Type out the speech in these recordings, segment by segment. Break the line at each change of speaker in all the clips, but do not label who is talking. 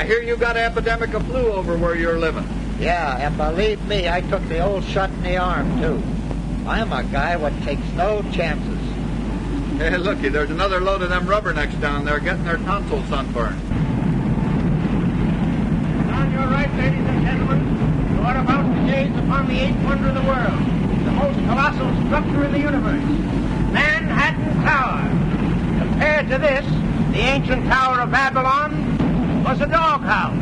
I hear you got an epidemic of flu over where you're living.
Yeah, and believe me, I took the old shot in the arm, too. I'm a guy what takes no chances.
Hey, looky, there's another load of them rubbernecks down there getting their tonsils sunburned.
On your right, ladies and gentlemen, you are about to gaze upon the eighth wonder of the world, the most colossal structure in the universe, Manhattan Tower. Compared to this, the ancient Tower of Babylon was a doghouse,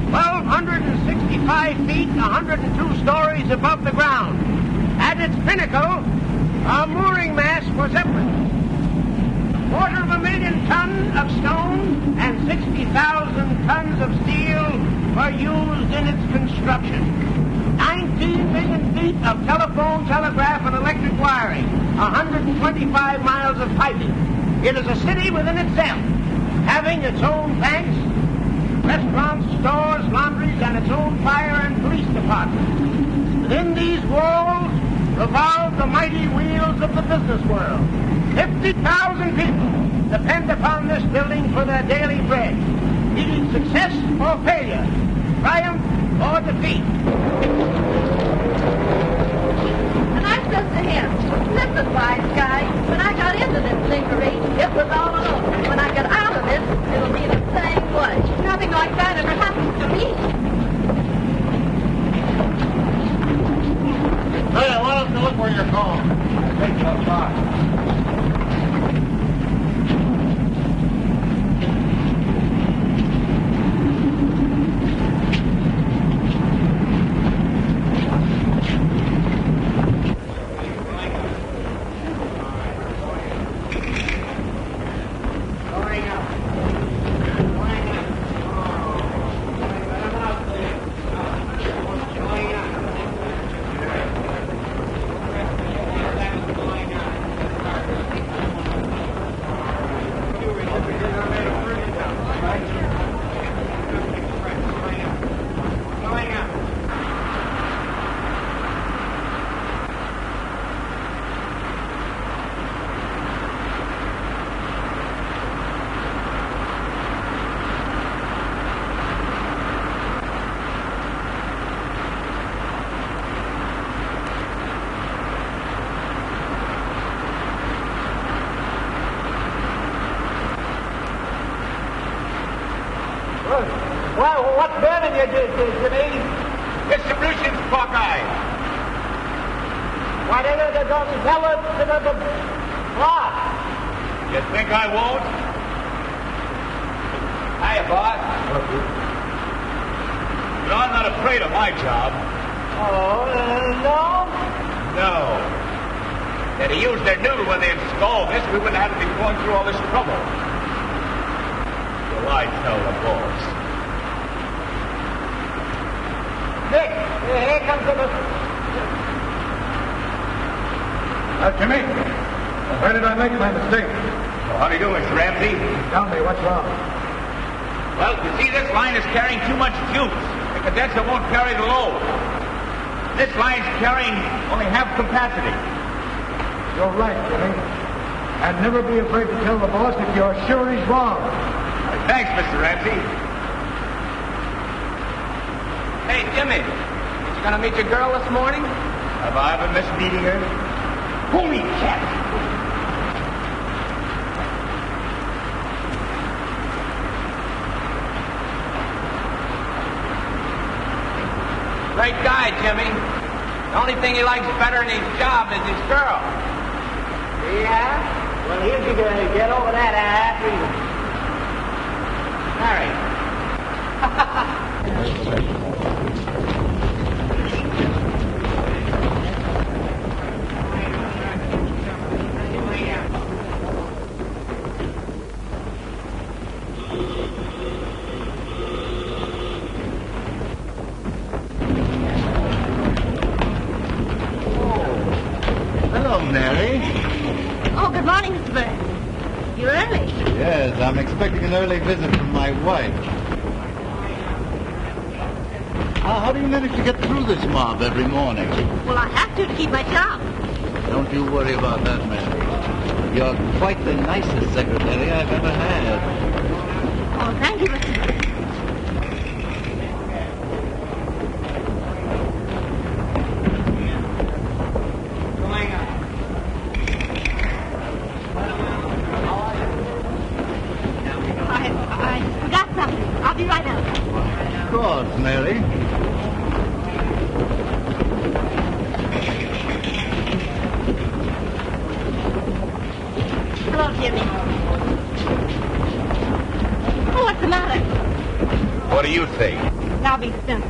1,265 feet, 102 stories above the ground. At its pinnacle, a mooring mast was upright. 250,000 tons of stone and 60,000 tons of steel were used in its construction. 19 million feet of telephone, telegraph, and electric wiring. 125 miles of piping. It is a city within itself, having its own banks, restaurants, stores, laundries, and its own fire and police department. Within these walls revolve the mighty wheels of the business world. 50,000 people depend upon this building for their daily bread, needing success or failure, triumph or defeat.
And I said to him, listen, wise guy, when I got into this lingerie, it was all alone. When I get out of this, it'll be the same way. Nothing like that ever happens to me.
Hey, why don't you look where you're going? I think so far.
Well, what's burning you, Jimmy?
Distribution's Buckeye.
Why don't you tell the boss?
You think I won't? Hiya, boss. You know, I'm not afraid of my job.
Oh, no?
No. They'd have used their noodle when they installed this. We wouldn't have to be going through all this trouble. Well, I tell the boss.
Nick, here comes the...
Jimmy, where did I make my mistake?
Well, how do you do, Mr. Ramsey?
Tell me, what's wrong?
Well, you see, this line is carrying too much juice. The condenser won't carry the load. This line's carrying only half capacity.
You're right, Jimmy. And never be afraid to tell the boss if you're sure he's wrong.
Thanks, Mr. Ramsey.
Hey, Jimmy, you gonna meet your girl this morning?
Have I ever missed meeting her? Holy cat!
Great guy, Jimmy. The only thing he likes better than his job is his girl.
Yeah? Well, he'll be going to get over that after he's married.
Hello, Mary.
Oh, good morning, Mr. Burns. You're early.
Yes, I'm expecting an early visit from my wife. How do you manage to get through this mob every morning?
Well, I have to keep my job.
Don't you worry about that, Mary. You're quite the nicest secretary I've ever had.
Oh, thank you, Mr. Burns.
course, Mary.
Hello, Jimmy. Oh, what's the matter?
What do you think?
Now be simple.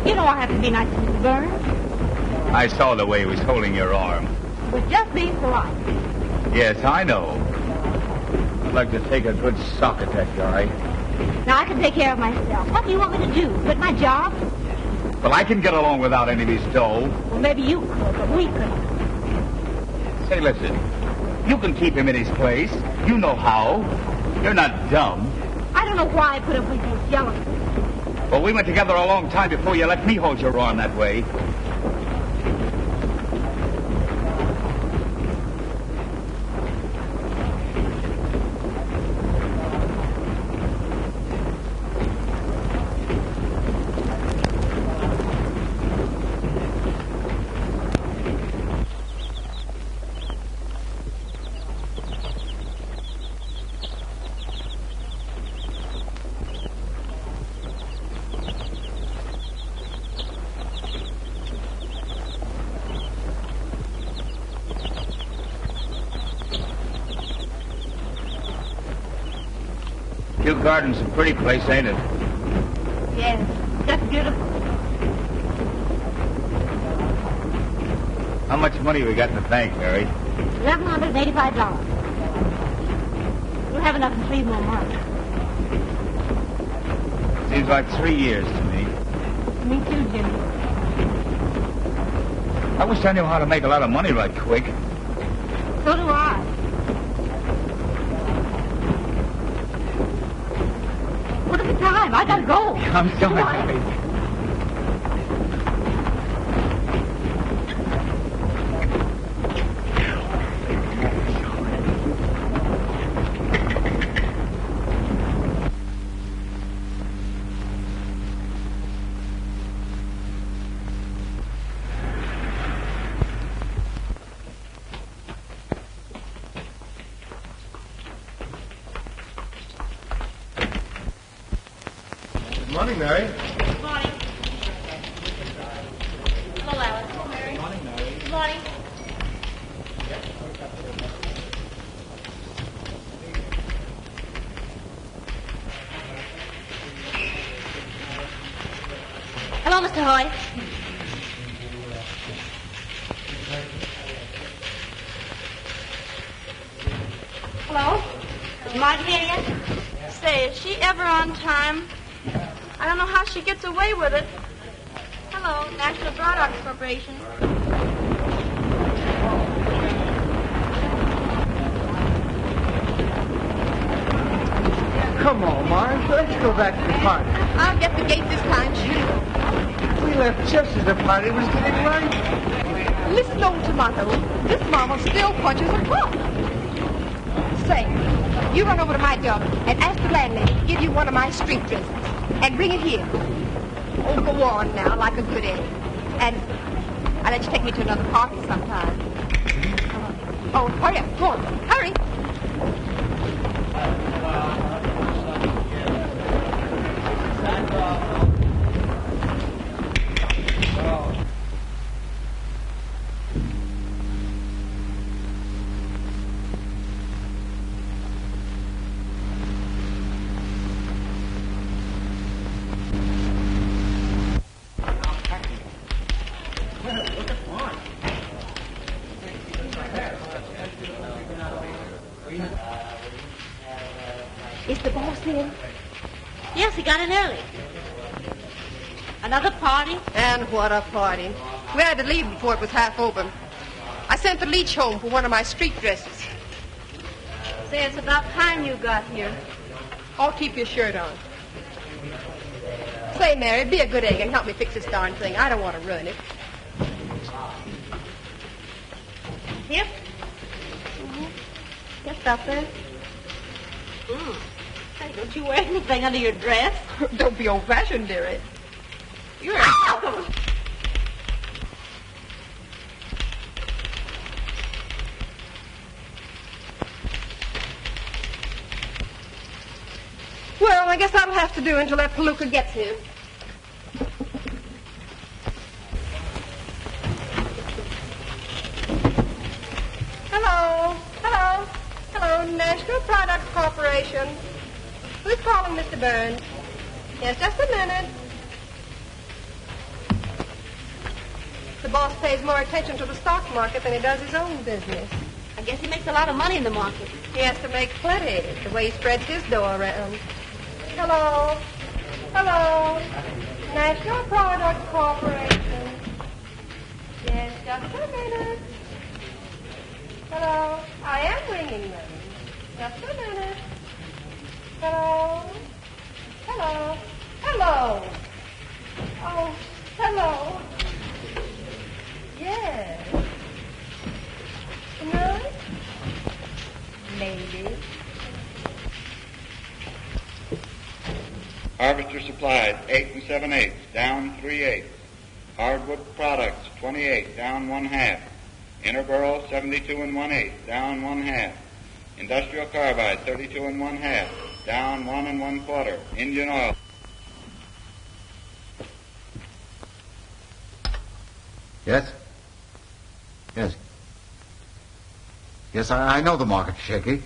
You know I have to be nice to Mr. Burns.
I saw the way he was holding your arm.
It was just being polite.
Yes, I know. I'd like to take a good sock at that guy.
Now I can take care of myself. What do you want me to do? Quit my job?
Well, I can get along without any of his dough.
Well, maybe you could, but we couldn't.
Say, listen. You can keep him in his place. You know how. You're not dumb.
I don't know why I put up with this jealousy.
Well, we went together a long time before you let me hold your arm that way. Kew Garden's a pretty place, ain't it?
Yes, that's beautiful.
How much money we got in the bank, Mary?
$1,185. We'll have enough in 3 more months.
Seems like 3 years to me.
Me too, Jimmy.
I wish I knew how to make a lot of money right quick.
So do I. What is the time? I gotta go.
I'm sorry, Mary.
Good morning, Mary.
Good morning. Hello, Alice. Good morning, Mary. Good morning. Hello, Mr. Hoy. Hello? Is Margie here yet?
Say, is she ever on time? I don't know how she gets away with it. Hello, National Broadcasting Corporation.
Come on, Marge. Let's go back to the party.
I'll get the gate this time.
We left just as the party was getting right.
Listen, old tomato. This mama still punches a clock. Say, you run over to my job and ask the landlady to give you one of my street dresses. And bring it here. Oh, go on now, like a good egg. And I'll let you take me to another party sometime. Oh, hurry up. Go on. Hurry. Is the boss in?
Yes, he got in early. Another party?
And what a party. We had to leave before it was half open. I sent the leech home for one of my street dresses.
Say, it's about time you got here.
I'll keep your shirt on. Say, Mary, be a good egg and help me fix this darn thing. I don't want to ruin it.
Here? Just up there. Hey, don't you wear anything under your dress?
Don't be old-fashioned, dearie.
You're
Well, I guess that'll have to do until that palooka gets here. Hello. Hello. Hello, National Product Corporation. Who's calling, Mr. Burns? Yes, just a minute. The boss pays more attention to the stock market than he does his own business.
I guess he makes a lot of money in the market.
He has to make plenty, the way he spreads his dough around. Hello. Hello. National Product Corporation. Yes, just a minute. Hello. I am ringing them. Just a minute. Hello. Hello. Hello. Oh, hello. Yes. No? Maybe.
Harvester Supplies, 8 7/8, down 3/8. Hardwood Products, 28, down 1/2. Interboro, 72 1/8, down 1/2. Industrial Carbide, 32 1/2, down 1 1/4. Indian Oil.
Yes? Yes. Yes, I know the market's shaky.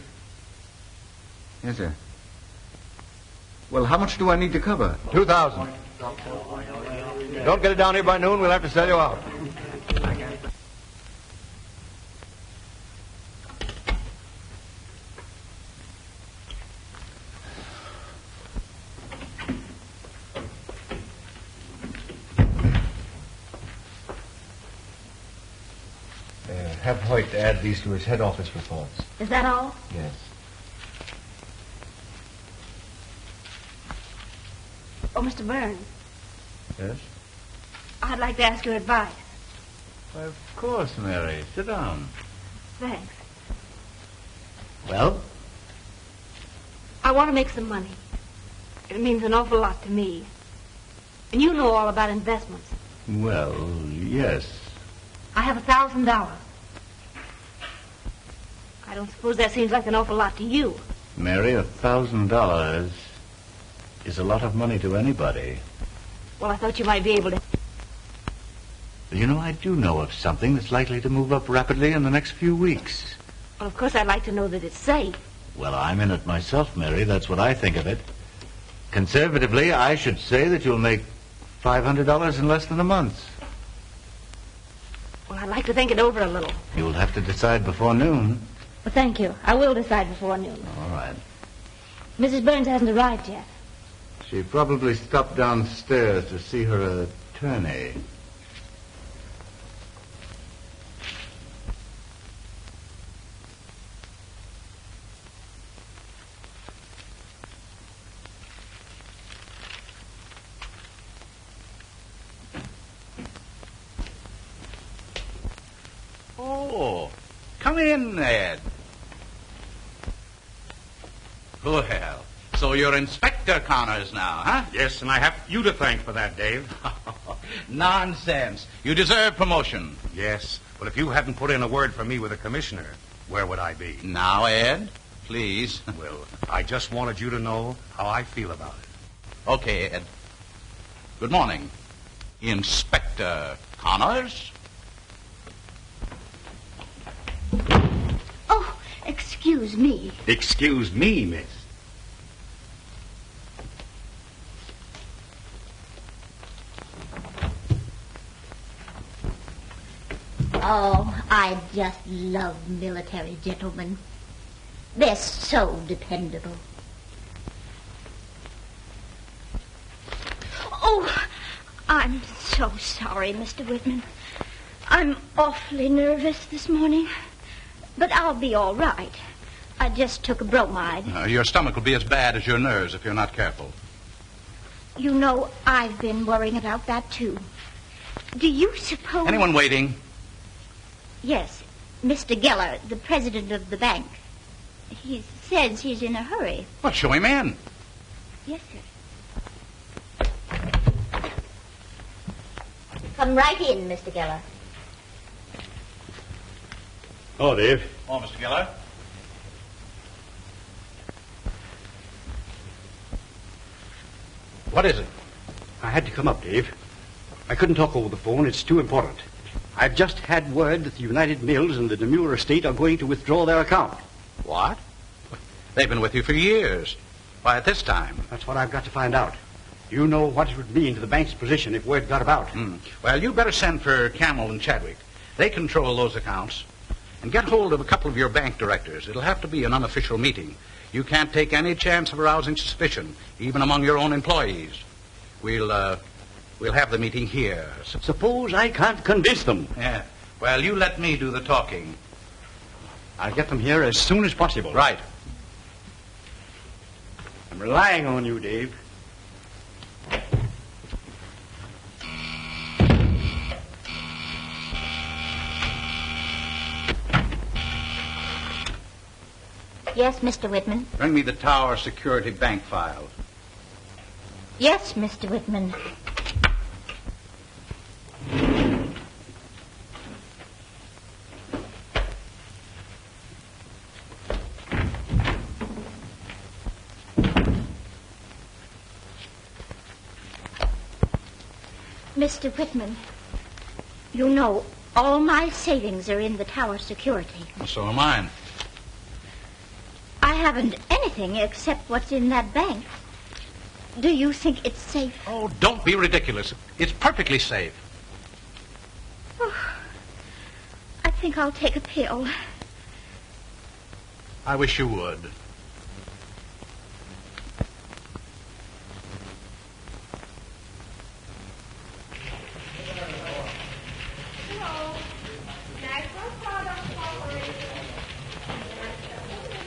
Yes, sir. Well, how much do I need to cover?
2,000. Don't get it down here by noon, we'll have to sell you out. Have Hoyt add these to his head office reports.
Is that all?
Yes.
Oh, Mr. Burns,
Yes?
I'd like to ask your advice.
Why, of course, Mary. Sit down.
Thanks.
Well?
I want to make some money. It means an awful lot to me. And you know all about investments.
Well, yes.
I have $1,000. I don't suppose that seems like an awful lot to you.
Mary, $1,000 is a lot of money to anybody.
Well, I thought you might be able to.
You know, I do know of something that's likely to move up rapidly in the next few weeks.
Well, of course, I'd like to know that it's safe.
Well, I'm in it myself, Mary. That's what I think of it. Conservatively, I should say that you'll make $500 in less than a month.
Well, I'd like to think it over a little.
You'll have to decide before noon.
Well, thank you. I will decide before noon.
All right.
Mrs. Burns hasn't arrived yet.
She probably stopped downstairs to see her attorney. Oh, come in, Ed. Well, so you're Inspector Connors now, huh?
Yes, and I have you to thank for that, Dave.
Nonsense. You deserve promotion.
Yes, but if you hadn't put in a word for me with the commissioner, where would I be?
Now, Ed, please.
Well, I just wanted you to know how I feel about it.
Okay, Ed. Good morning. Inspector Connors?
Oh, excuse me.
Excuse me, miss.
Oh, I just love military gentlemen. They're so dependable. Oh, I'm so sorry, Mr. Whitman. I'm awfully nervous this morning. But I'll be all right. I just took a bromide.
Your stomach will be as bad as your nerves if you're not careful.
You know, I've been worrying about that, too. Do you suppose...
Anyone waiting?
Yes, Mr. Geller, the president of the bank. He says he's in a hurry.
Well, show him in.
Yes, sir. Come right in, Mr. Geller.
Oh, Dave.
Oh, Mr. Geller.
What is it?
I had to come up, Dave. I couldn't talk over the phone. It's too important. I've just had word that the United Mills and the Demure estate are going to withdraw their account.
What? They've been with you for years. Why, at this time?
That's what I've got to find out. You know what it would mean to the bank's position if word got about.
Well, you better send for Camel and Chadwick. They control those accounts. And get hold of a couple of your bank directors. It'll have to be an unofficial meeting. You can't take any chance of arousing suspicion, even among your own employees. We'll have the meeting here.
Suppose I can't convince them.
Yeah. Well, you let me do the talking.
I'll get them here as soon as possible.
Right.
I'm relying on you, Dave.
Yes, Mr. Whitman.
Bring me the Tower Security Bank file.
Yes, Mr. Whitman. Mr. Whitman, you know, all my savings are in the Tower Security.
Well, so are mine.
I haven't anything except what's in that bank. Do you think it's safe?
Oh, don't be ridiculous. It's perfectly safe.
Oh, I think I'll take a pill.
I wish you would.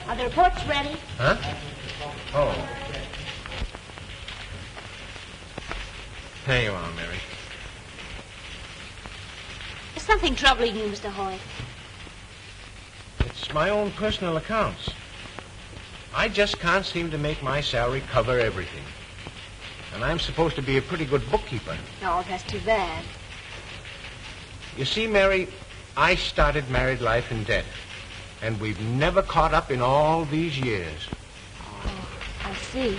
Are the reports ready?
Huh? Oh. There you are, Mary.
Is something troubling you, Mr. Hoyt?
It's my own personal accounts. I just can't seem to make my salary cover everything. And I'm supposed to be a pretty good bookkeeper.
Oh, that's too bad.
You see, Mary, I started married life in debt. And we've never caught up in all these years.
Oh, I see.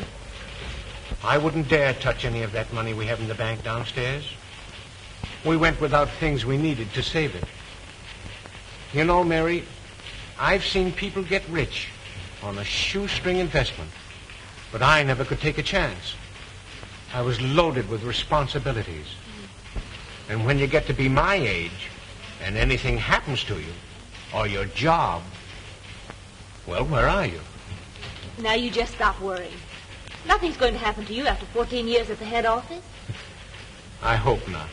I wouldn't dare touch any of that money we have in the bank downstairs. We went without things we needed to save it. You know, Mary, I've seen people get rich on a shoestring investment, but I never could take a chance. I was loaded with responsibilities. And when you get to be my age, and anything happens to you, or your job, well, where are you?
Now you just stop worrying. Nothing's going to happen to you after 14 years at the head office.
I hope not.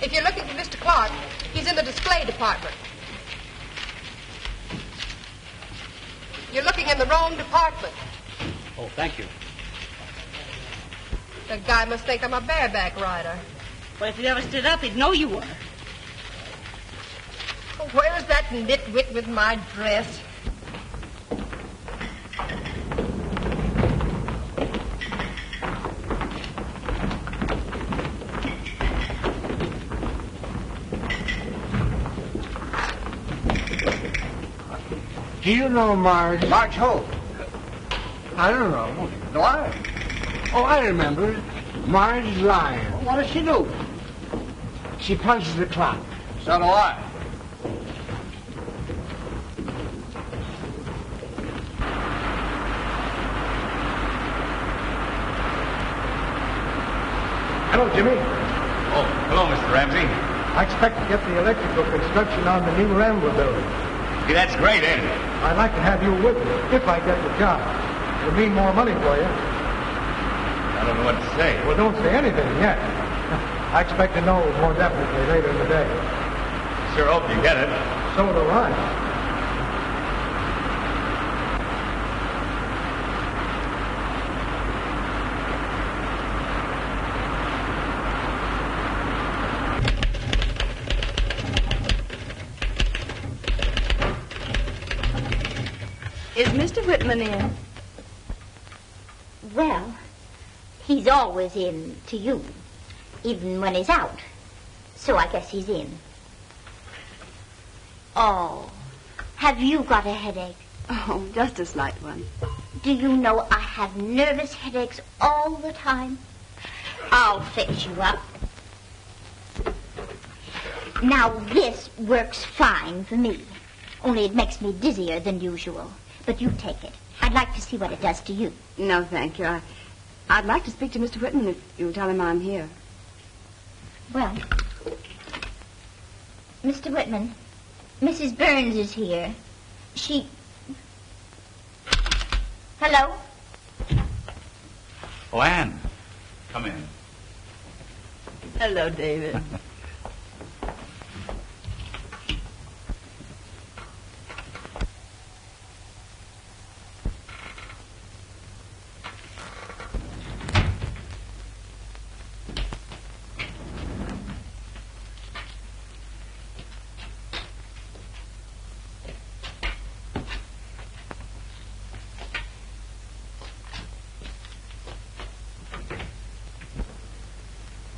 If you're looking for Mr. Clark, he's in the display department. You're looking in the wrong department.
Oh, thank you.
The guy must think I'm a bareback rider.
Well, if you ever stood up, he'd know you were.
Where's that nitwit with my dress?
Do you know Marge?
Marge who?
I don't know.
Do I?
Oh, I remember. Marge Lyon.
What does she do?
She punches the clock.
So do I.
Hello, Jimmy.
Oh, hello, Mr. Ramsey.
I expect to get the electrical construction on the new Rambler building.
Gee, that's great, ain't it?
I'd like to have you with me, if I get the job. It'll mean more money for you.
I don't know what to say.
Well, don't say anything yet. I expect to know more definitely later in the day.
Sure hope you get it.
So do I.
Is Mr. Whitman in?
Well, he's always in to you, even when he's out. So I guess he's in. Oh, have you got a headache?
Oh, just a slight one.
Do you know I have nervous headaches all the time? I'll fix you up. Now, this works fine for me. Only it makes me dizzier than usual. But you take it. I'd like to see what it does to you.
No, thank you. I'd like to speak to Mr. Whitman if you'll tell him I'm here.
Well, Mr. Whitman, Mrs. Burns is here. She... Hello?
Oh, Anne, come in.
Hello, David.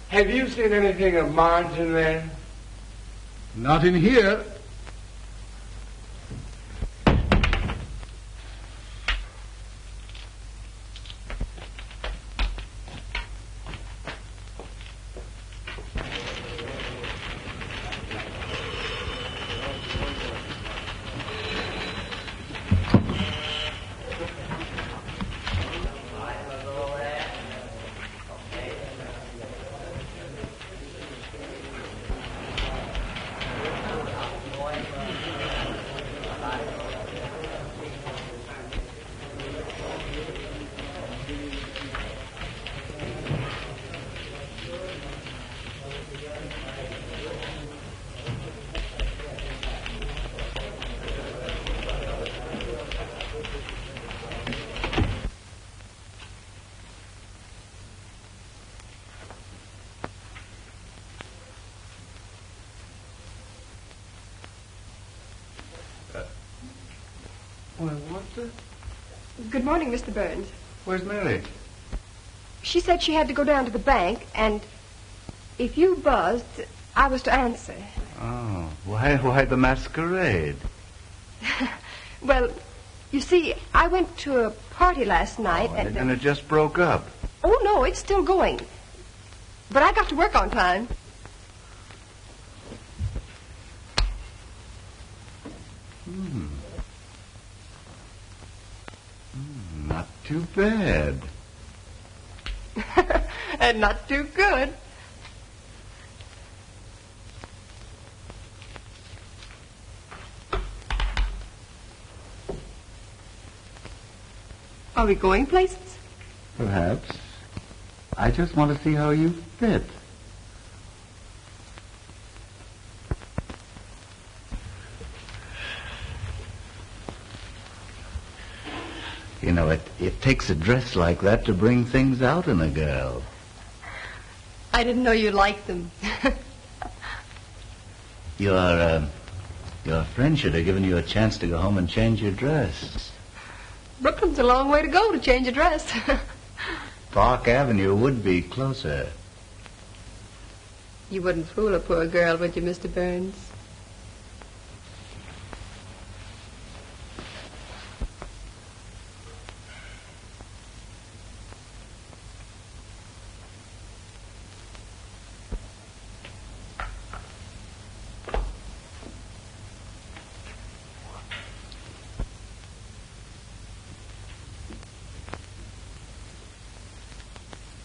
Have you seen anything of Marge in there?
Not in here.
Well, what the...
Good morning, Mr. Burns.
Where's Mary?
She said she had to go down to the bank, and if you buzzed, I was to answer.
Oh, why the masquerade?
Well, you see, I went to a party last night,
And it just broke up.
Oh, no, it's still going. But I got to work on time.
Not too bad.
And not too good. Are we going places?
Perhaps. I just want to see how you fit. You know, it takes a dress like that to bring things out in a girl.
I didn't know you liked them.
Your friend should have given you a chance to go home and change your dress.
Brooklyn's a long way to go to change a dress.
Park Avenue would be closer.
You wouldn't fool a poor girl, would you, Mr. Burns?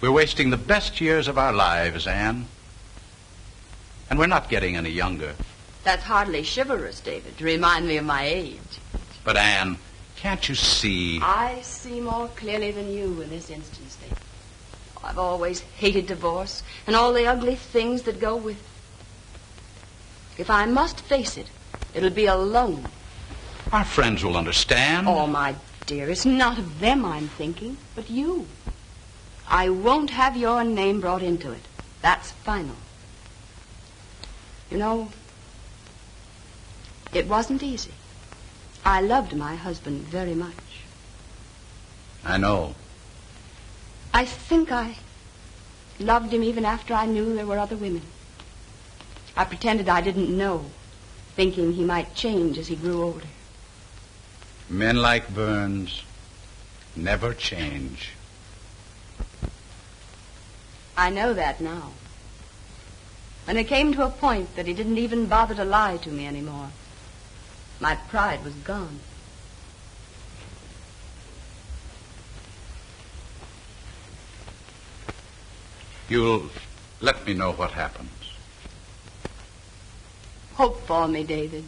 We're wasting the best years of our lives, Anne. And we're not getting any younger.
That's hardly chivalrous, David, to remind me of my age.
But, Anne, can't you see?
I see more clearly than you in this instance, David. I've always hated divorce and all the ugly things that go with it. If I must face it, it'll be alone.
Our friends will understand.
Oh, my dear, it's not of them I'm thinking, but you. I won't have your name brought into it. That's final. You know, it wasn't easy. I loved my husband very much.
I know.
I think I loved him even after I knew there were other women. I pretended I didn't know, thinking he might change as he grew older.
Men like Burns never change.
I know that now. When it came to a point that he didn't even bother to lie to me anymore, my pride was gone.
You'll let me know what happens.
Hope for me, David.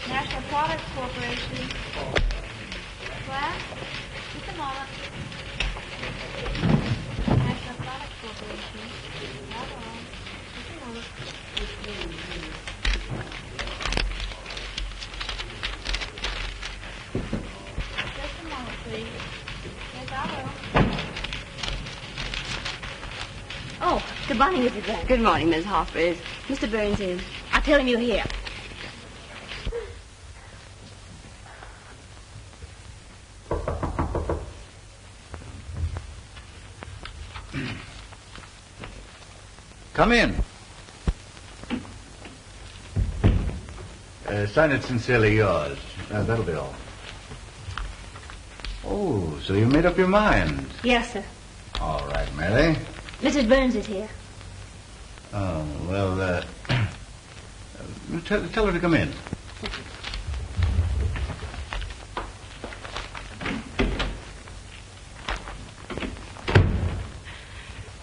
National Products Corporation. What? Just a moment. National Products Corporation. Hold on. Just a moment. Just a moment, please. Yes, I will.
Oh, good morning, Mrs. Burns.
Good morning, Miss Hoffer. Is Mr. Burns in?
I'll tell him you're here.
Come in. Sign it sincerely yours. That'll be all. Oh, so you made up your mind.
Yes, sir.
All right, Mary.
Mrs. Burns is here.
Oh, well, tell her to come in.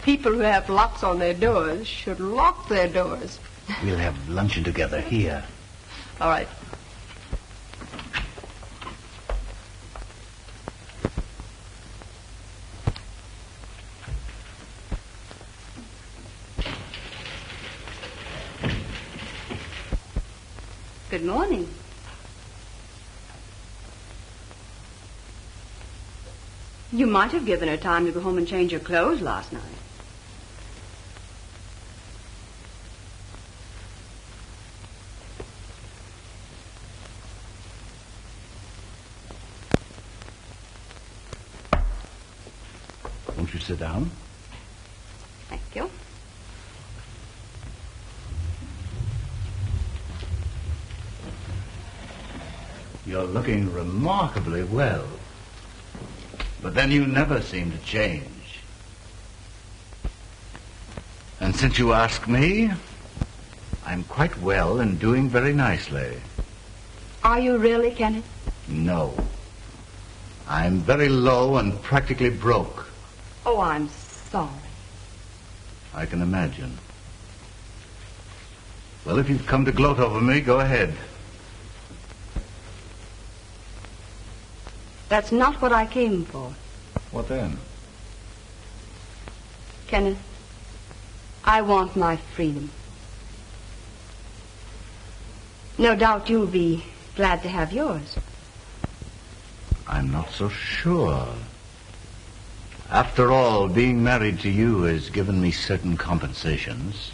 People who have locks on their doors should lock their doors.
We'll have luncheon together here.
All right.
Good morning. You might have given her time to go home and change her clothes last night.
Won't you sit down?
Thank you.
You're looking remarkably well. But then you never seem to change. And since you ask me, I'm quite well and doing very nicely.
Are you really, Kenneth?
No. I'm very low and practically broke.
Oh, I'm sorry.
I can imagine. Well, if you've come to gloat over me, go ahead.
That's not what I came for.
What then?
Kenneth, I want my freedom. No doubt you'll be glad to have yours.
I'm not so sure. After all, being married to you has given me certain compensations.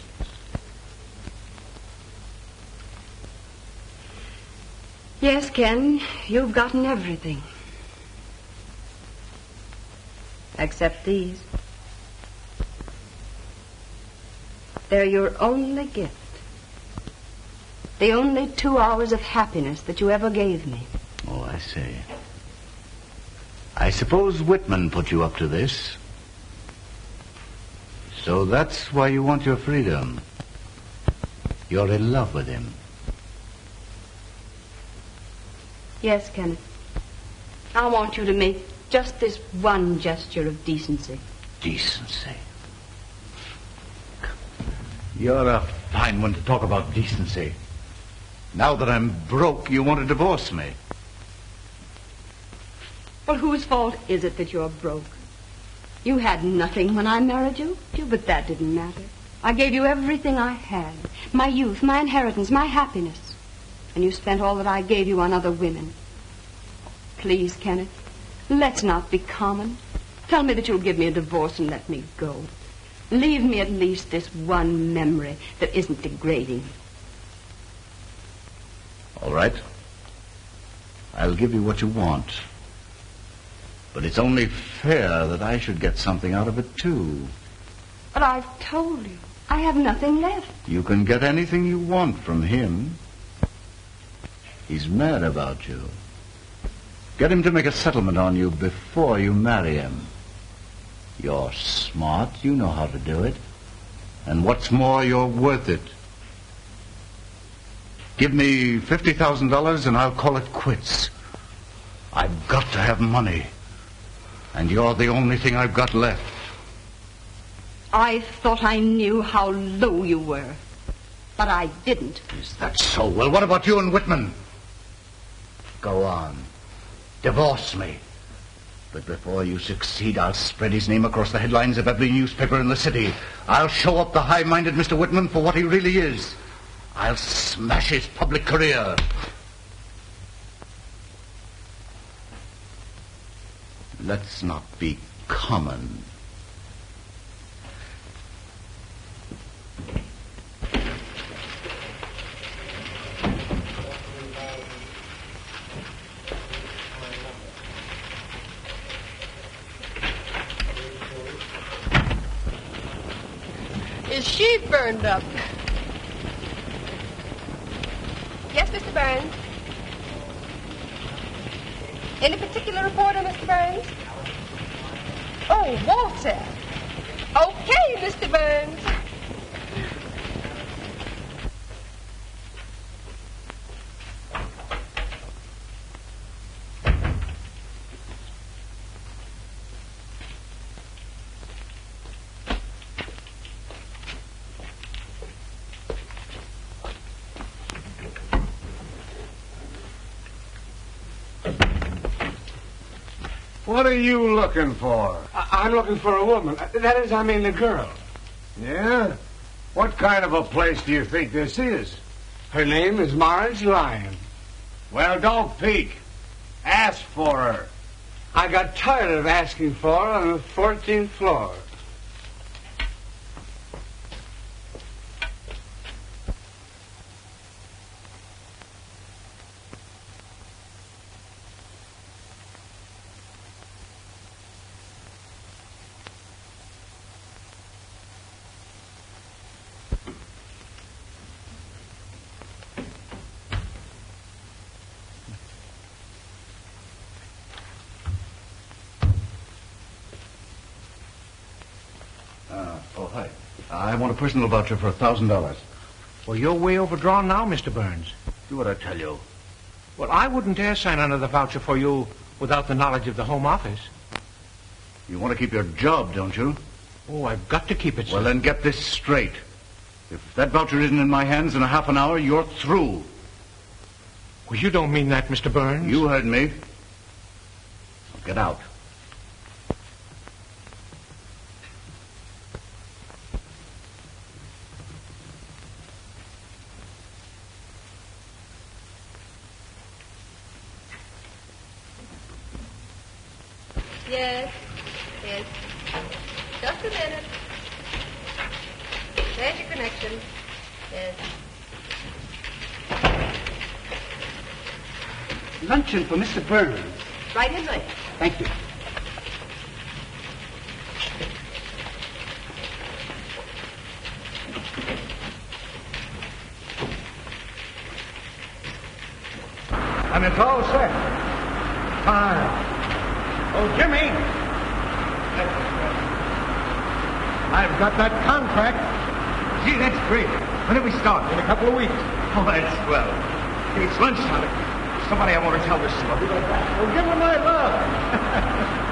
Yes, Ken, you've gotten everything. Except these. They're your only gift. The only 2 hours of happiness that you ever gave me.
Oh, I see. I suppose Whitman put you up to this. So that's why you want your freedom. You're in love with him.
Yes, Kenneth. I want you to make just this one gesture of decency.
Decency? You're a fine one to talk about decency. Now that I'm broke, you want to divorce me.
Well, whose fault is it that you're broke? You had nothing when I married you, but that didn't matter. I gave you everything I had. My youth, my inheritance, my happiness. And you spent all that I gave you on other women. Please, Kenneth, let's not be common. Tell me that you'll give me a divorce and let me go. Leave me at least this one memory that isn't degrading.
All right. I'll give you what you want. But it's only fair that I should get something out of it, too.
But I've told you, I have nothing left.
You can get anything you want from him. He's mad about you. Get him to make a settlement on you before you marry him. You're smart. You know how to do it. And what's more, you're worth it. Give me $50,000 and I'll call it quits. I've got to have money. And you're the only thing I've got left.
I thought I knew how low you were. But I didn't.
Is that so? Well, what about you and Whitman? Go on. Divorce me. But before you succeed, I'll spread his name across the headlines of every newspaper in the city. I'll show up the high-minded Mr. Whitman for what he really is. I'll smash his public career. Let's not be common.
Is she burned up?
Yes, Mr. Burns. Any particular reporter, Mr. Burns? Oh, Walter. Okay, Mr. Burns.
What are you looking for?
I'm looking for a woman. That is, I mean a girl.
Yeah? What kind of a place do you think this is?
Her name is Marge Lyon.
Well, don't peek. Ask for her.
I got tired of asking for her on the 14th floor.
Hi. I want a personal voucher for $1,000.
Well, you're way overdrawn now, Mr. Burns.
Do what I tell you.
Well, I wouldn't dare sign another voucher for you without the knowledge of the Home Office.
You want to keep your job, don't you?
Oh, I've got to keep it, sir.
Well, then get this straight. If that voucher isn't in my hands in a half an hour, you're through.
Well, you don't mean that, Mr. Burns.
You heard me. Now get out.
Yes. Yes. Just a minute. There's your connection. Yes.
Luncheon for Mr. Burns.
Right in there.
Thank you.
And it's all set. Time. Oh, Jimmy! I've got that contract.
Gee, that's great. When do we start?
In a couple of weeks.
Oh, that's swell. It's lunchtime. Somebody I want to tell this to. I'll be right back.
Well, give her my love.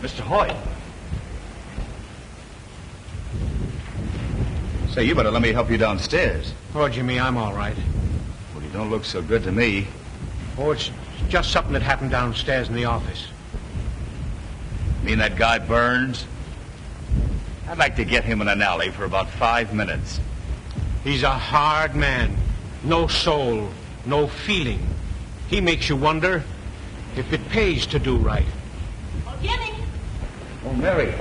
Mr. Hoyt. Say, you better let me help you downstairs.
Oh, Jimmy, I'm all right.
Well, you don't look so good to me.
Oh, it's just something that happened downstairs in the office.
Mean that guy Burns? I'd like to get him in an alley for about 5 minutes.
He's a hard man. No soul, no feeling. He makes you wonder if it pays to do right.
Oh, Jimmy!
Oh, Mary.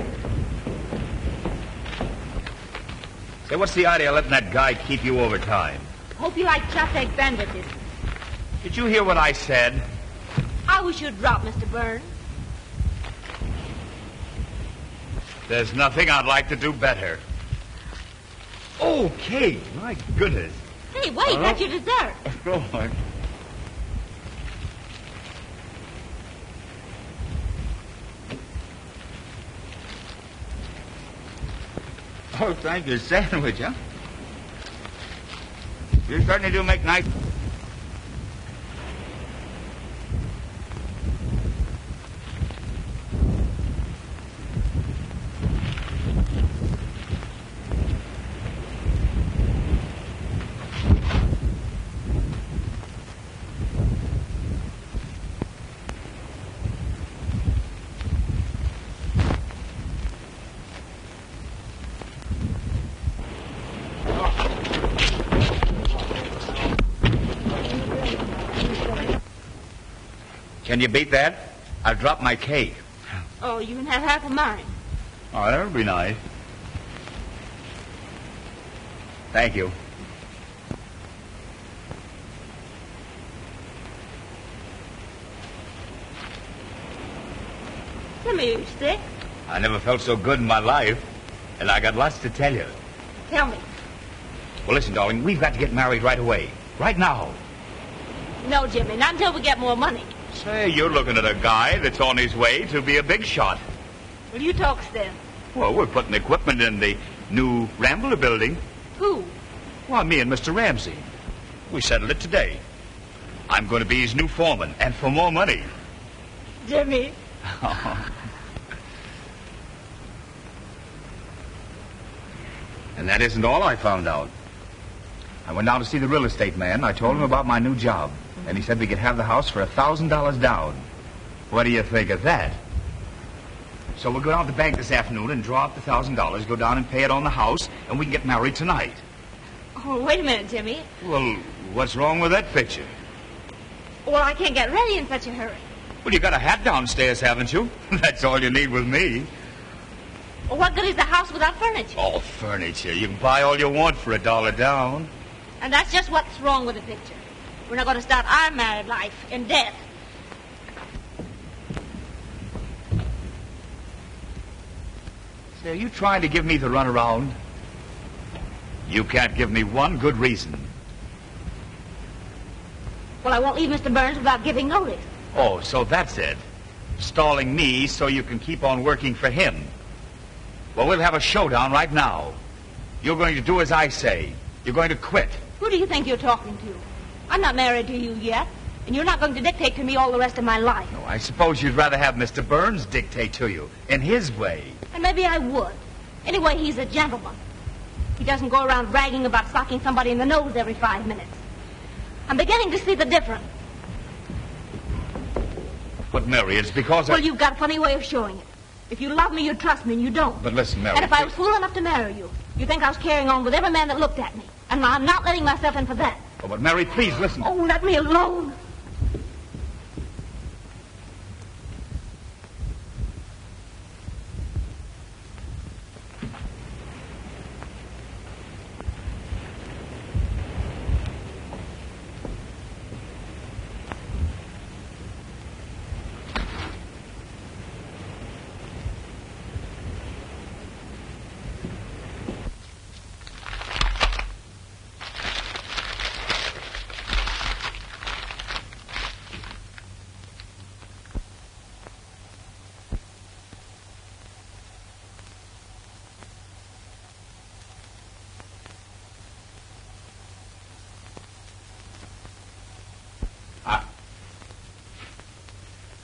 Say, what's the idea of letting that guy keep you overtime?
Hope you like chopped egg sandwiches.
Did you hear what I said?
I wish you'd drop, Mr. Burns.
There's nothing I'd like to do better. Okay, my goodness.
Hey, wait, that's your dessert.
Go on. Oh, thank you. Sandwich, huh? You certainly do make nice... Can you beat that? I've dropped my cake.
Oh, you can have half of mine.
Oh, that would be nice. Thank you.
Jimmy, you sick?
I never felt so good in my life, and I got lots to tell you.
Tell me.
Well, listen, darling, we've got to get married right away. Right now.
No, Jimmy, not until we get more money.
Say, you're looking at a guy that's on his way to be a big shot.
Will you talk then?
Well, we're putting equipment in the new Rambler building.
Who?
Well, me and Mr. Ramsey. We settled it today. I'm going to be his new foreman, and for more money.
Jimmy.
And that isn't all I found out. I went down to see the real estate man. I told him about my new job. And he said we could have the house for $1,000 down. What do you think of that? So we'll go down to the bank this afternoon and draw up the $1,000, go down and pay it on the house, and we can get married tonight.
Oh, wait a minute, Jimmy.
Well, what's wrong with that picture?
Well, I can't get ready in such a hurry.
Well, you got a hat downstairs, haven't you? That's all you need with me.
Well, what good is the house without furniture?
Oh, furniture. You can buy all you want for $1 down.
And that's just what's wrong with the picture. We're not going to start our married life in debt.
Say, are you trying to give me the runaround? You can't give me one good reason.
Well, I won't leave Mr. Burns without giving notice.
Oh, so that's it. Stalling me so you can keep on working for him. Well, we'll have a showdown right now. You're going to do as I say. You're going to quit.
Who do you think you're talking to? I'm not married to you yet, and you're not going to dictate to me all the rest of my life.
No, I suppose you'd rather have Mr. Burns dictate to you, in his way.
And maybe I would. Anyway, he's a gentleman. He doesn't go around bragging about socking somebody in the nose every 5 minutes. I'm beginning to see the difference.
But, Mary, it's because
Well, you've got a funny way of showing it. If you love me, you'd trust me, and you don't.
But listen, Mary...
And if I was fool enough to marry you, you'd think I was carrying on with every man that looked at me. And I'm not letting myself in for that.
Oh, but, Mary, please, listen.
Oh, let me alone.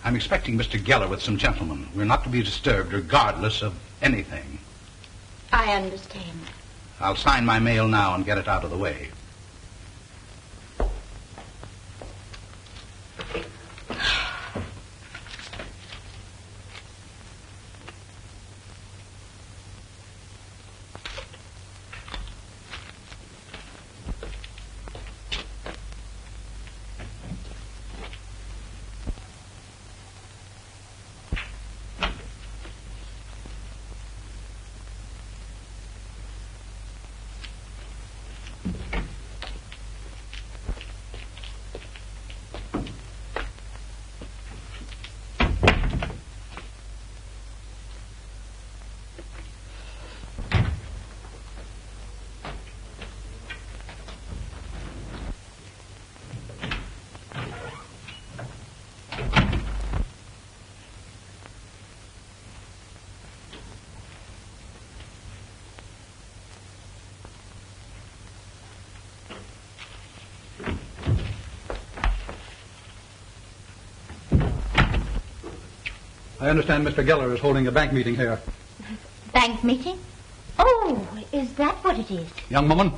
I'm expecting Mr. Geller with some gentlemen. We're not to be disturbed regardless of anything.
I understand.
I'll sign my mail now and get it out of the way.
I understand Mr. Geller is holding a bank meeting here.
Bank meeting? Oh, is that what it is?
Young woman,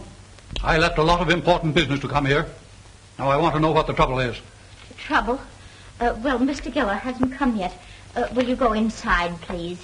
I left a lot of important business to come here. Now I want to know what the trouble is.
Trouble? Well, Mr. Geller hasn't come yet. Will you go inside, please?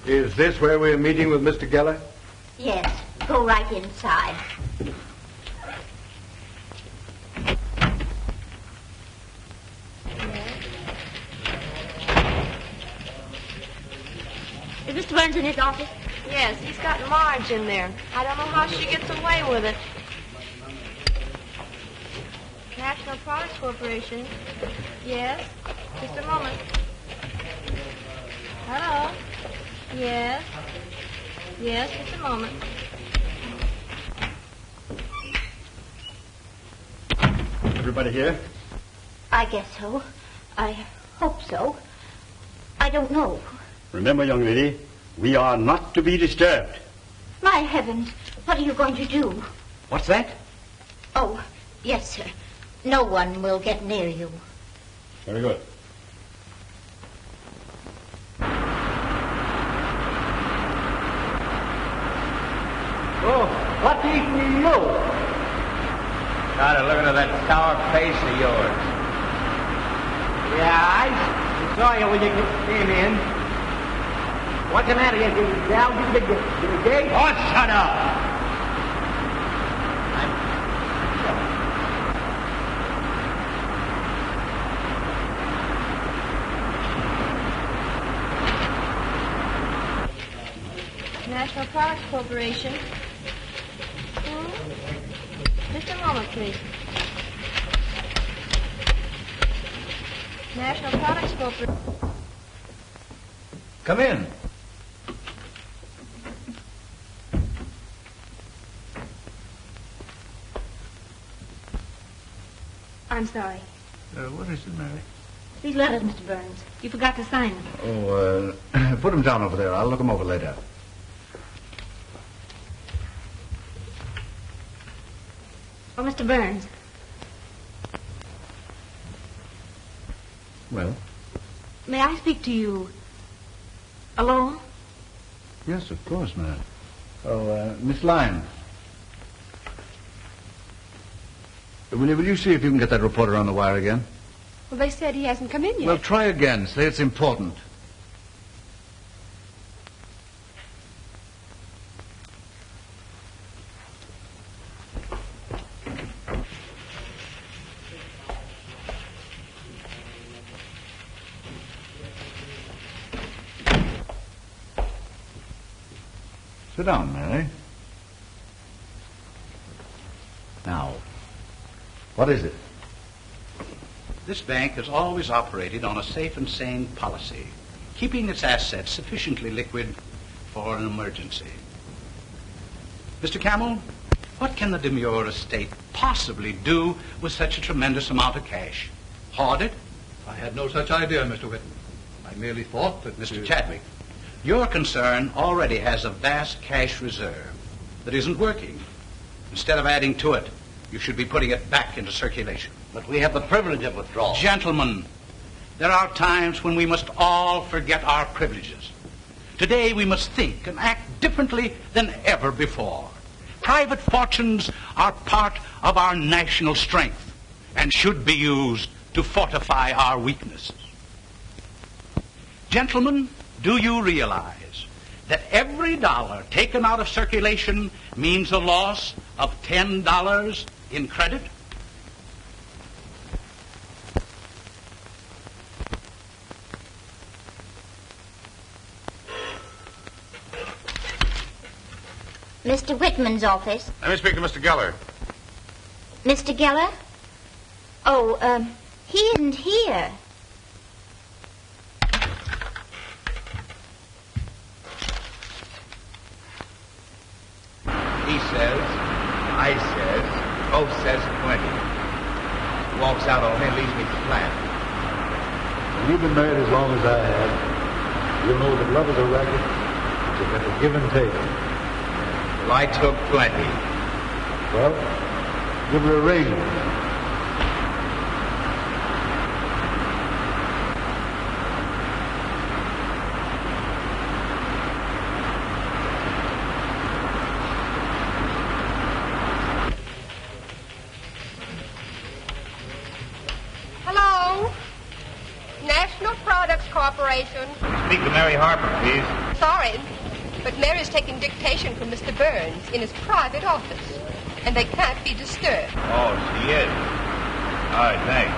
Is this where we're meeting with Mr. Geller?
Yes, go right inside.
Is Mr. Burns in his office?
Yes, he's got Marge in there. I don't know how she gets away with it. National Products Corporation. Yes. Just a moment. Hello. Yes. Yes, just a moment.
Everybody here?
I guess so. I hope so. I don't know.
Remember, young lady, we are not to be disturbed.
My heavens, what are you going to do?
What's that?
Oh, yes, sir. No one will get near you.
Very good.
Oh, what's eating you?
Started looking at that sour face of yours.
Yeah, I saw you when you came in. What's the matter? You down to the gate?
Oh, shut up!
National Products Corporation. Just a moment, please. National Products Corporation.
Come in.
I'm sorry.
What is it, Mary?
These letters, Mr. Burns. You forgot to sign them.
Oh, put them down over there. I'll look them over later.
Oh, Mr. Burns.
Well?
May I speak to you alone?
Yes, of course, Mary. Oh, Miss Lyons. Will you see if you can get that reporter on the wire again?
Well, they said he hasn't come in yet.
Well, try again. Say it's important. Sit down, Mary. Now, what is it?
This bank has always operated on a safe and sane policy. keeping its assets sufficiently liquid for an emergency. Mr. Camel, what can the Demure estate possibly do with such a tremendous amount of cash? Hoard it?
I had no such idea, Mr. Whitten. I merely thought that...
Mr. Chadwick, your concern already has a vast cash reserve that isn't working. Instead of adding to it, you should be putting it back into circulation.
But we have the privilege of withdrawal.
Gentlemen, there are times when we must all forget our privileges. Today we must think and act differently than ever before. Private fortunes are part of our national strength and should be used to fortify our weaknesses. Gentlemen, do you realize that every dollar taken out of circulation means a loss of $10 in credit?
Mr. Whitman's office.
Let me speak to Mr. Geller.
Mr. Geller? Oh, he isn't here.
He says, I says, both says plenty. Walks out on me and leaves me flat.
When you've been married as long as I have, you'll know that love is a racket. It's a give and take.
Well, I took plenty.
Well, give her a raise.
Hello? National Products Corporation.
Speak to Mary Harper, please.
Sorry, but Mary's taking dictation from Mr. Burns in his private office, and they can't be disturbed.
Oh, she is. All right, thanks.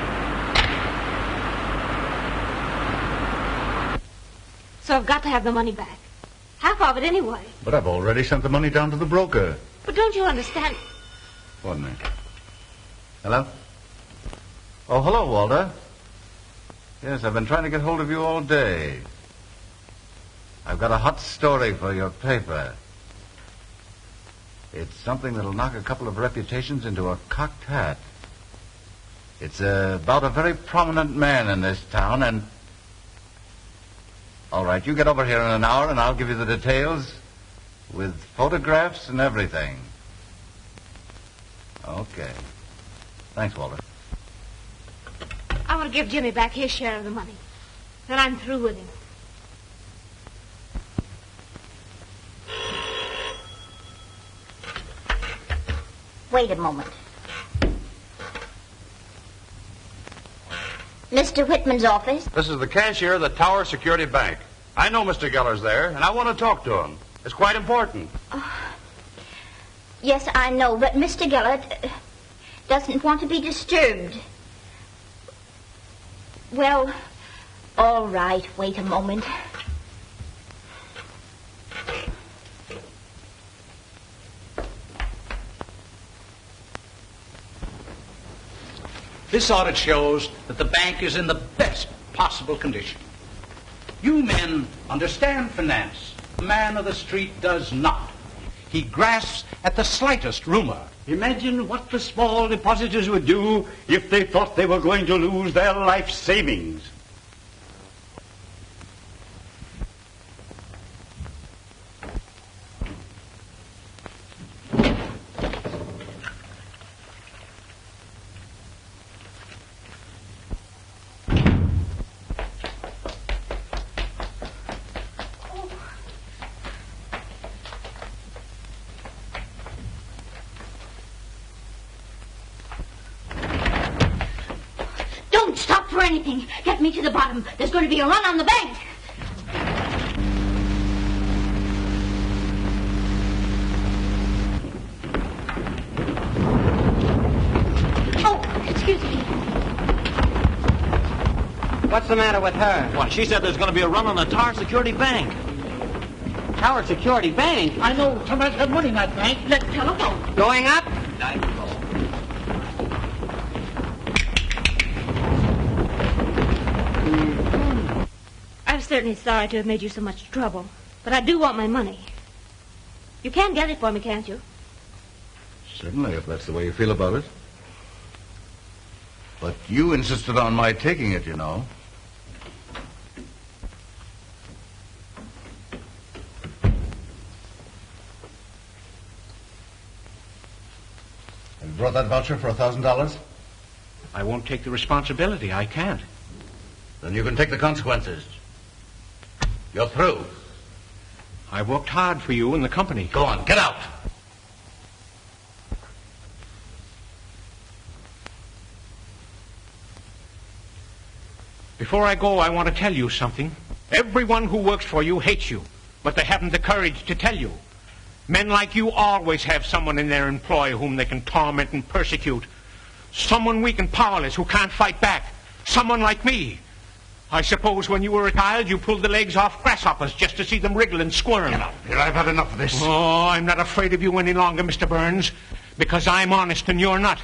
So I've got to have the money back. Half of it anyway.
But I've already sent the money down to the broker.
But don't you understand?
One minute. Hello? Oh, hello, Walter. Yes, I've been trying to get hold of you all day. I've got a hot story for your paper. It's something that'll knock a couple of reputations into a cocked hat. It's about a very prominent man in this town, and... All right, you get over here in an hour, and I'll give you the details with photographs and everything. Okay. Thanks, Walter.
I want to give Jimmy back his share of the money. Then I'm through with him.
Wait a moment. Mr. Whitman's office?
This is the cashier of the Tower Security Bank. I know Mr. Geller's there, and I want to talk to him. It's quite important.
Yes, I know, but Mr. Geller doesn't want to be disturbed. Well, all right, wait a moment.
This audit shows that the bank is in the best possible condition. You men understand finance. The man of the street does not. He grasps at the slightest rumor.
Imagine what the small depositors would do if they thought they were going to lose their life savings.
Don't stop for anything. Get me to the bottom. There's going to be a run on the bank. Oh, excuse me.
What's the matter with her?
Why, she said there's going to be a run on the Tower Security Bank.
Tower Security Bank?
I know somebody's got money in that bank.
Let's telephone.
Going up?
I've certainly sorry to have made you so much trouble, but I do want my money. You can get it for me, can't you?
Certainly, if that's the way you feel about it. But you insisted on my taking it, you know. Have you brought that voucher for $1,000?
I won't take the responsibility. I can't.
Then you can take the consequences. You're through.
I worked hard for you and the company.
Go on, get out.
Before I go, I want to tell you something. Everyone who works for you hates you, but they haven't the courage to tell you. Men like you always have someone in their employ whom they can torment and persecute. Someone weak and powerless who can't fight back. Someone like me. I suppose when you were a child, you pulled the legs off grasshoppers just to see them wriggle and squirm.
Get out here. I've had enough of this.
Oh, I'm not afraid of you any longer, Mr. Burns, because I'm honest and you're not.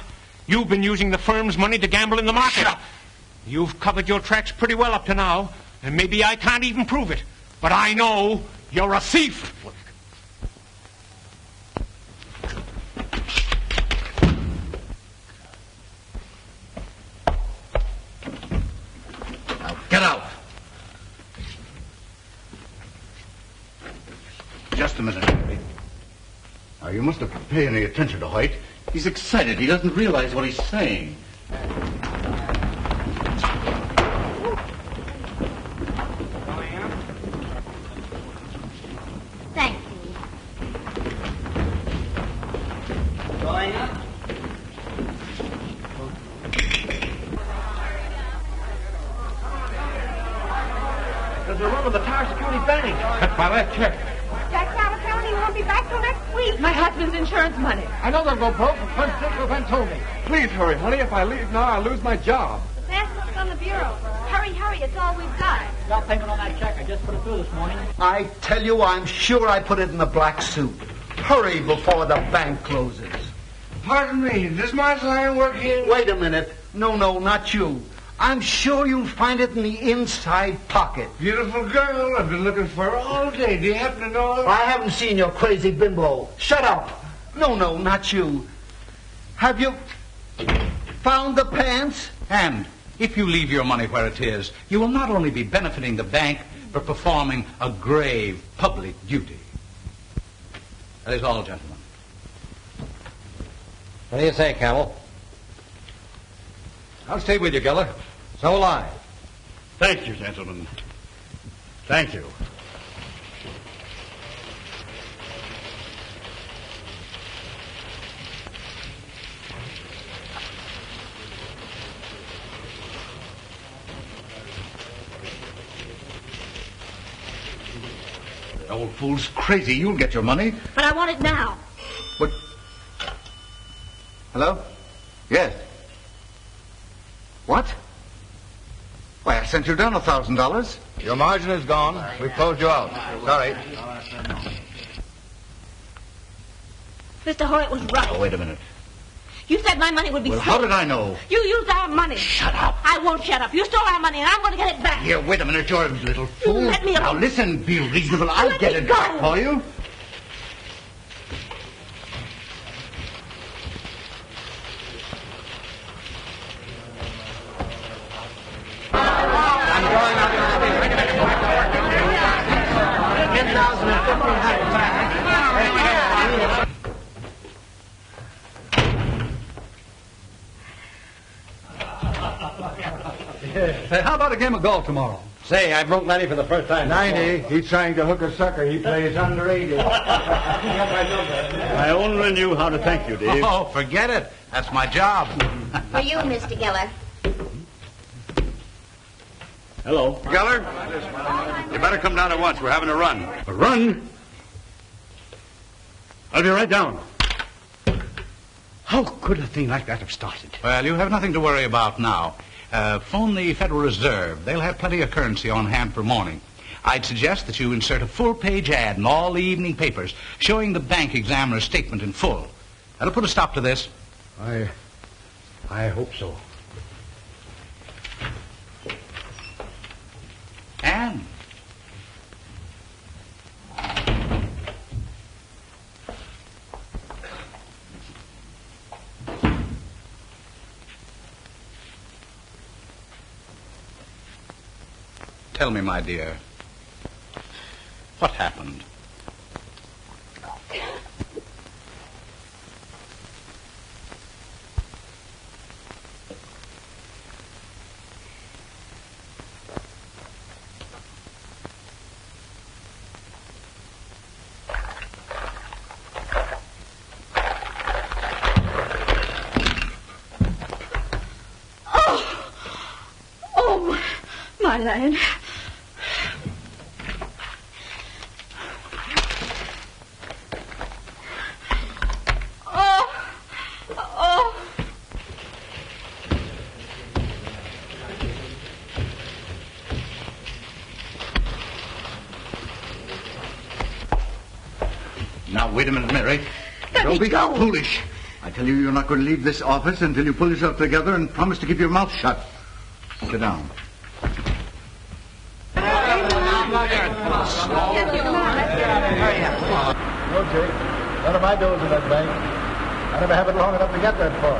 You've been using the firm's money to gamble in the market.
Shut up.
You've covered your tracks pretty well up to now, and maybe I can't even prove it. But I know you're a thief.
Now, get out. Just a minute, Henry. Now, you mustn't pay any attention to Hoyt. He's excited. He doesn't realize what he's saying.
Thank you.
Going up. There's a run of the Tower Security Bank.
Cut by that check.
Jack Cavalcante won't be back till next week.
My husband's insurance money.
I know they'll go broke, but Fred Stickleton told me. Please hurry, honey. If I leave now, I'll lose my job.
The fastest on the bureau. Hurry, hurry, it's all we've got.
Got payment on that check. I just put it through this morning.
I tell you, I'm sure I put it in the black suit. Hurry before the bank closes.
Pardon me, does Marceline work here?
Wait a minute. No, not you. I'm sure you'll find it in the inside pocket.
Beautiful girl. I've been looking for her all day. Do you happen to know her?
I haven't seen your crazy bimbo. Shut up. No, not you. Have you found the pants?
And if you leave your money where it is, you will not only be benefiting the bank, but performing a grave public duty. That is all, gentlemen.
What do you say, Camel?
I'll stay with you, Geller.
So will I.
Thank you, gentlemen. Thank you.
The old fool's crazy. You'll get your money.
But I want it now.
What? Hello? Yes. What? Why, I sent you down $1,000.
Your margin is gone. We've closed you out. Sorry.
Mr. Hoyt was right.
Oh, wait a minute.
You said my money would be
Well,
safe.
how did I know?
You used our money.
Shut up.
I won't shut up. You stole our money, and I'm going to get it back.
Here, wait a minute, you're a little fool.
Let me alone.
Now, listen, be reasonable. I'll
Let
get
me
it
go.
back for you.
Say, how about a game of golf tomorrow?
Say, I broke 90 for the first time.
90. He's trying to hook a sucker. He plays under 80.
I only knew how to thank you, Dave.
Oh, forget it. That's my job.
For you, Mr. Geller.
Hello.
Geller, you better come down at once. We're having a run.
A run? I'll be right down. How could a thing like that have started?
Well, you have nothing to worry about now. Phone the Federal Reserve. They'll have plenty of currency on hand for morning. I'd suggest that you insert a full-page ad in all the evening papers showing the bank examiner's statement in full. That'll put a stop to this.
I hope so.
And tell me, my dear, what happened?
My lad. Oh.
Now, wait a minute, Mary.
Let
Don't
me
be
go.
foolish. I tell you, you're not going to leave this office until you pull yourself together and promise to keep your mouth shut. Sit down.
No, Jake. None of my doors in that bank. I never have it long enough to get that far.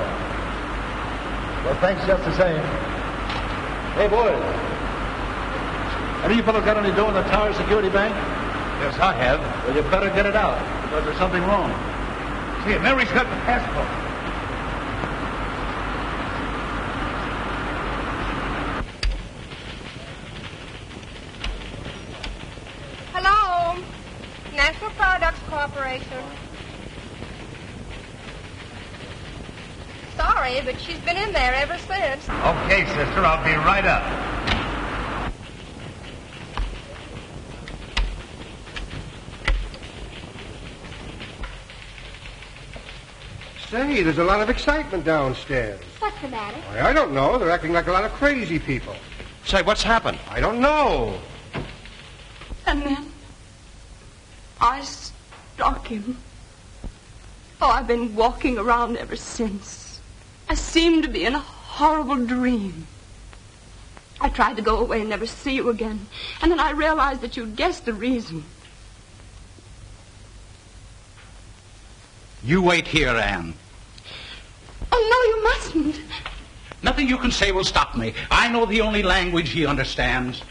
Well, thanks just the same. Hey, boys. Have you fellows got any dough in the Tower Security Bank?
Yes, I have.
Well, you better get it out, because there's something wrong.
See, Mary's got the passport.
Hello? National Products Corporation. Sorry, but she's been in there ever since.
Okay, sister, I'll be right up.
Say, there's a lot of excitement downstairs.
What's the matter?
Why, I don't know. They're acting like a lot of crazy people.
Say, what's happened?
I don't know.
And then I struck him. Oh, I've been walking around ever since. I seemed to be in a horrible dream. I tried to go away and never see you again. And then I realized that you'd guessed the reason.
You wait here, Anne.
Oh, no, you mustn't.
Nothing you can say will stop me. I know the only language he understands.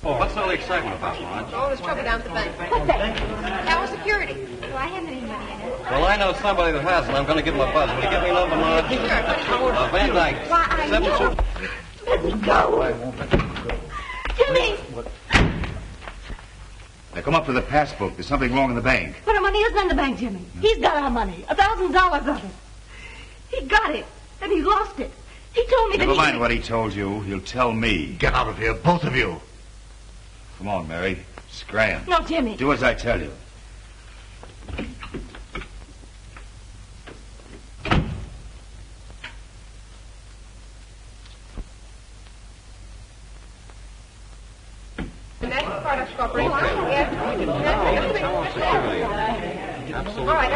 Oh, what's all the excitement about, Lawrence?
All this trouble down at the bank. What's that? Tower Security.
Do I have any money in it?
Well, I know somebody that has, and I'm going to give him a buzz. Will you give me number, Lawrence?
Sure.
Van Dyke.
Why, I
72.
Let me go.
I won't let you go.
Jimmy!
Now, come up with the passbook. There's something wrong in the bank.
But our money isn't in the bank, Jimmy. He's got our money. $1,000 of it. He got it. Then he lost it. He told me
Never
that
mind what he told you. He'll tell me.
Get out of here, both of you.
Come on, Mary. Scram.
No, Jimmy.
Do as I tell you.
National Products Corporation. All right.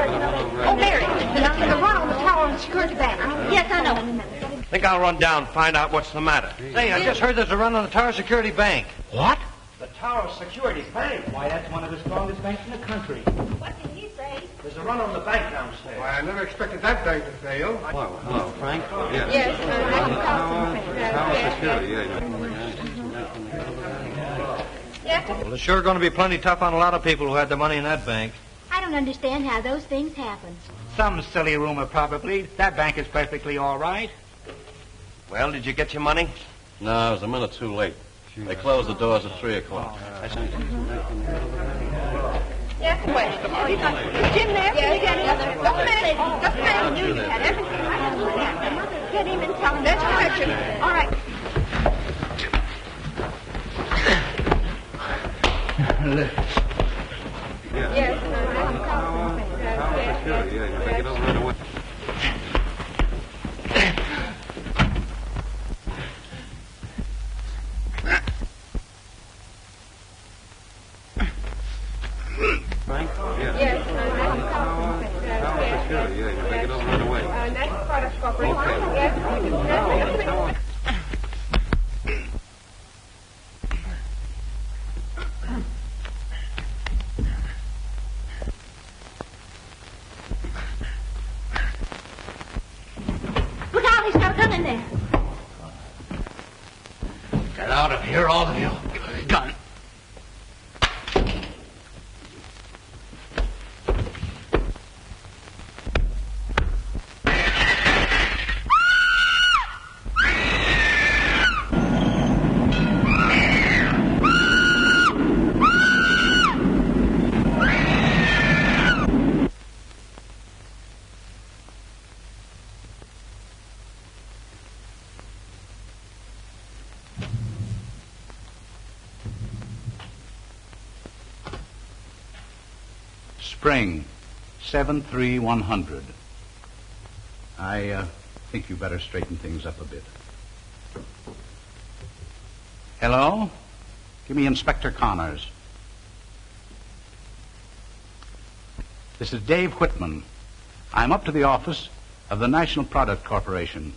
Oh, Mary, the run on the Tower Security Bank.
Yes, I know.
I think I'll run down and find out what's the matter.
Say, I just heard there's a run on the Tower Security Bank.
What?
The Tower Security Bank? Why, that's one of the strongest banks in the country.
What did he say?
There's a run on the bank downstairs.
Why, I never expected that bank to fail.
Well, hello, Frank.
Yes.
Well, it's sure going to be plenty tough on a lot of people who had their money in that bank.
I don't understand how those things happen.
Some silly rumor, probably. That bank is perfectly all right.
Well, did you get your money?
No, I was a minute too late. They closed the doors at 3 o'clock.
Yes, wait.
Jim there? Can you get him?
Just a minute. Just a minute.
I knew you had everything. Get him and tell him.
That's correction. All right. Yes.
Get over right away. Frank?
Yes.
Security, yeah, you take it over right away.
National Products Corporation. Yes.
in there.
Get out of here, all of you. Give me the gun.
Spring, 73100. I think you better straighten things up a bit. Hello? Give me Inspector Connors. This is Dave Whitman. I'm up to the office of the National Product Corporation.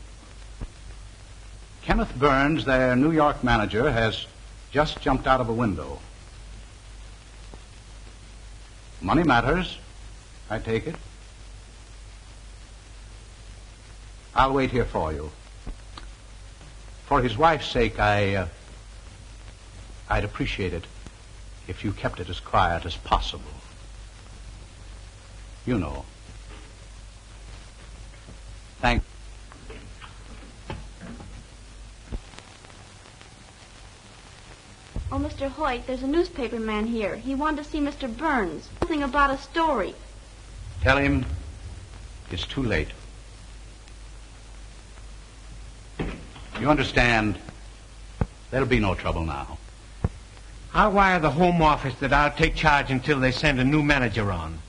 Kenneth Burns, their New York manager, has just jumped out of a window. Money matters, I take it. I'll wait here for you. For his wife's sake, I'd appreciate it if you kept it as quiet as possible. You know. Thank.
Oh, Mr. Hoyt, there's a newspaper man here. He wanted to see Mr. Burns. Something about a story.
Tell him it's too late. You understand? There'll be no trouble now.
I'll wire the Home Office that I'll take charge until they send a new manager on.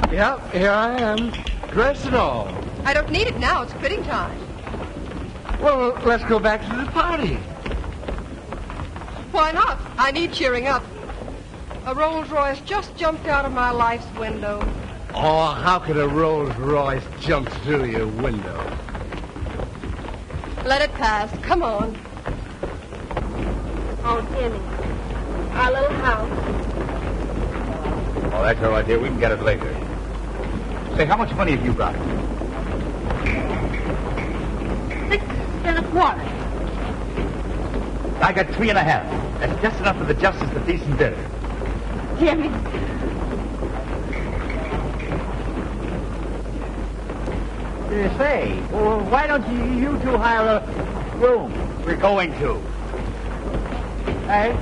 Yep, here I am, dressed and all.
I don't need it now. It's quitting time.
Well, let's go back to the party.
Why not? I need cheering up. A Rolls Royce just jumped out of my life's window.
Oh, how could a Rolls Royce jump through your window?
Let it pass. Come on.
Oh, Jimmy. Our little house.
Oh, that's all right, dear. We can get it later. Say, how much money have you got?
6 1/4.
I got 3.5. That's just enough for the justice of decent dinner.
Jimmy.
Say, well, why don't you two hire a room? We're going to. Hey?